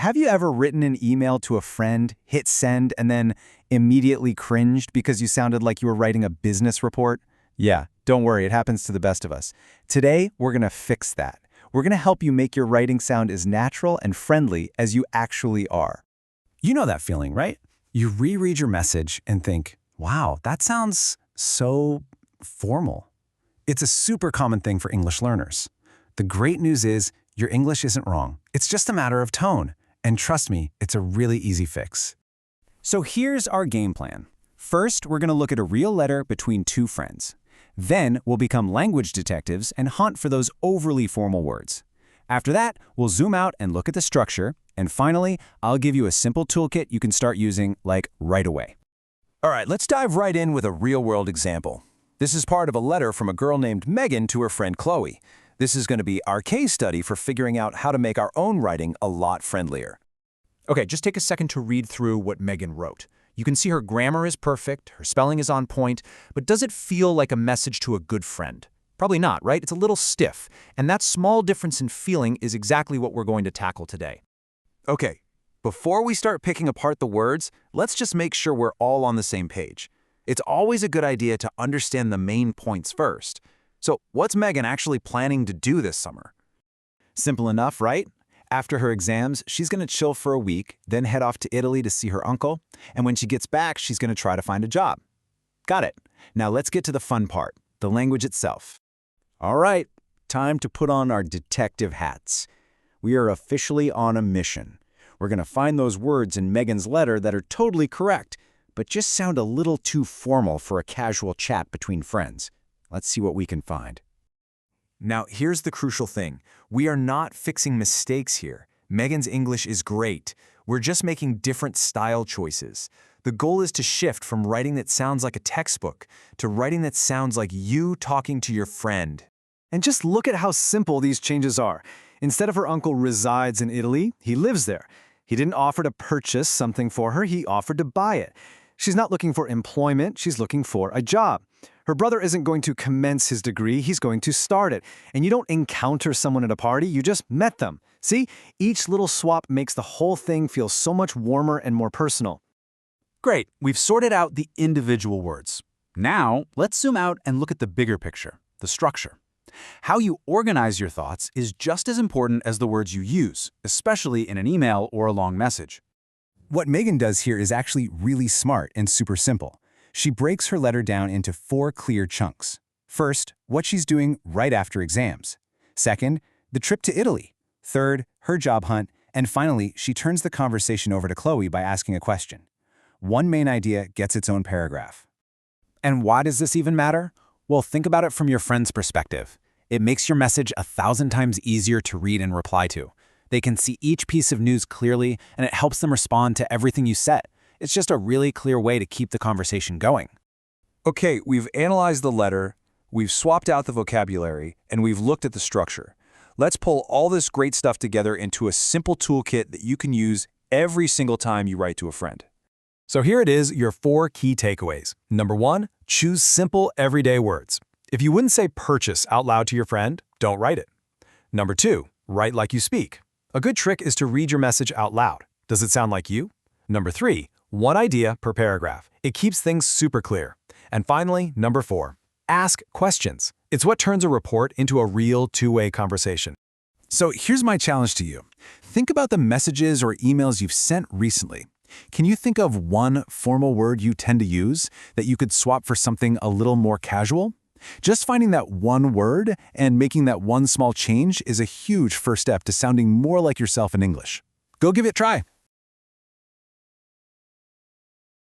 have you ever written an email to a friend, hit send, and then immediately cringed because you sounded like you were writing a business report? Yeah, don't worry, it happens to the best of us. Today, we're going to fix that. We're going to help you make your writing sound as natural and friendly as you actually are. You know that feeling, right? You reread your message and think, wow, that sounds so formal. It's a super common thing for English learners. The great news is your English isn't wrong. It's just a matter of tone. And trust me, it's a really easy fix. So here's our game plan. First, we're going to look at a real letter between two friends. Then we'll become language detectives and hunt for those overly formal words. After that, we'll zoom out and look at the structure. And finally, I'll give you a simple toolkit you can start using, like, right away. All right, let's dive right in with a real-world example. This is part of a letter from a girl named Megan to her friend Chloe. This is going to be our case study for figuring out how to make our own writing a lot friendlier. Okay, just take a second to read through what Megan wrote. You can see her grammar is perfect, her spelling is on point, but does it feel like a message to a good friend? Probably not, right? It's a little stiff, and that small difference in feeling is exactly what we're going to tackle today. Okay, before we start picking apart the words, let's just make sure we're all on the same page. It's always a good idea to understand the main points first. So, what's Megan actually planning to do this summer? Simple enough, right? After her exams, she's going to chill for a week, then head off to Italy to see her uncle, and when she gets back, she's going to try to find a job. Got it. Now let's get to the fun part, the language itself. All right, time to put on our detective hats. We are officially on a mission. We're going to find those words in Megan's letter that are totally correct, but just sound a little too formal for a casual chat between friends. Let's see what we can find. Now, here's the crucial thing. We are not fixing mistakes here. Megan's English is great. We're just making different style choices. The goal is to shift from writing that sounds like a textbook to writing that sounds like you talking to your friend. And just look at how simple these changes are. Instead of her uncle resides in Italy, he lives there. He didn't offer to purchase something for her, he offered to buy it. She's not looking for employment, she's looking for a job. Her brother isn't going to commence his degree, he's going to start it. And you don't encounter someone at a party, you just met them. See, each little swap makes the whole thing feel so much warmer and more personal. Great, we've sorted out the individual words. Now, let's zoom out and look at the bigger picture, the structure. How you organize your thoughts is just as important as the words you use, especially in an email or a long message. What Megan does here is actually really smart and super simple. She breaks her letter down into 4 clear chunks. First, what she's doing right after exams. Second, the trip to Italy. Third, her job hunt. And finally, she turns the conversation over to Chloe by asking a question. One main idea gets its own paragraph. And why does this even matter? Well, think about it from your friend's perspective. It makes your message 1,000 times easier to read and reply to. They can see each piece of news clearly, and it helps them respond to everything you said. It's just a really clear way to keep the conversation going. Okay, we've analyzed the letter, we've swapped out the vocabulary, and we've looked at the structure. Let's pull all this great stuff together into a simple toolkit that you can use every single time you write to a friend. So here it is, your 4 key takeaways. Number 1, choose simple, everyday words. If you wouldn't say purchase out loud to your friend, don't write it. Number 2, write like you speak. A good trick is to read your message out loud. Does it sound like you? Number 3, 1 idea per paragraph. It keeps things super clear. And finally, number 4, ask questions. It's what turns a report into a real two-way conversation. So here's my challenge to you. Think about the messages or emails you've sent recently. Can you think of one formal word you tend to use that you could swap for something a little more casual? Just finding that one word and making that one small change is a huge first step to sounding more like yourself in English. Go give it a try.